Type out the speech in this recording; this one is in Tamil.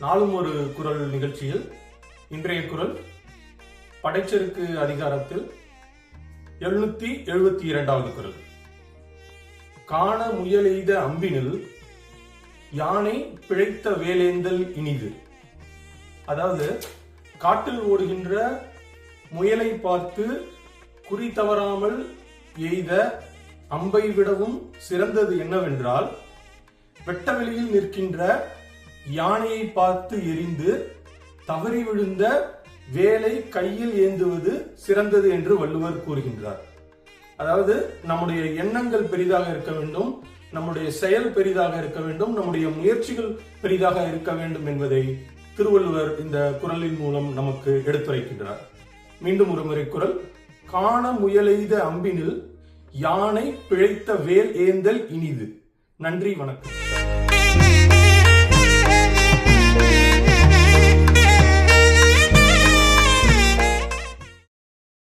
நாளும் ஒரு குரல் நிகழ்ச்சியில் இன்றைய குரல் படைச்செருக்கு அதிகாரத்தில் 772வது குரல். காண முயலெய்த அம்பினில் யானை பிழைத்த வேலேந்தல் இனிது. அதாவது காட்டில் ஓடுகின்ற முயலை பார்த்து குறி தவறாமல் எய்த அம்பை விடவும் சிறந்தது என்னவென்றால் வெட்டவெளியில் நிற்கின்ற யானையை பார்த்து எரிந்து தவறி விழுந்த வேலை கையில் ஏந்துவது சிறந்தது என்று வள்ளுவர் கூறுகின்றார். அதாவது நம்முடைய எண்ணங்கள் பெரிதாக இருக்க வேண்டும், நம்முடைய செயல் பெரிதாக இருக்க வேண்டும், நம்முடைய முயற்சிகள் பெரிதாக இருக்க வேண்டும் என்பதை திருவள்ளுவர் இந்த குறளின் மூலம் நமக்கு எடுத்துரைக்கின்றார். மீண்டும் ஒரு முறை குறள். காண முயலெய்த அம்பினில் யானை பிழைத்த வேல் ஏந்தல் இனிது. நன்றி, வணக்கம்.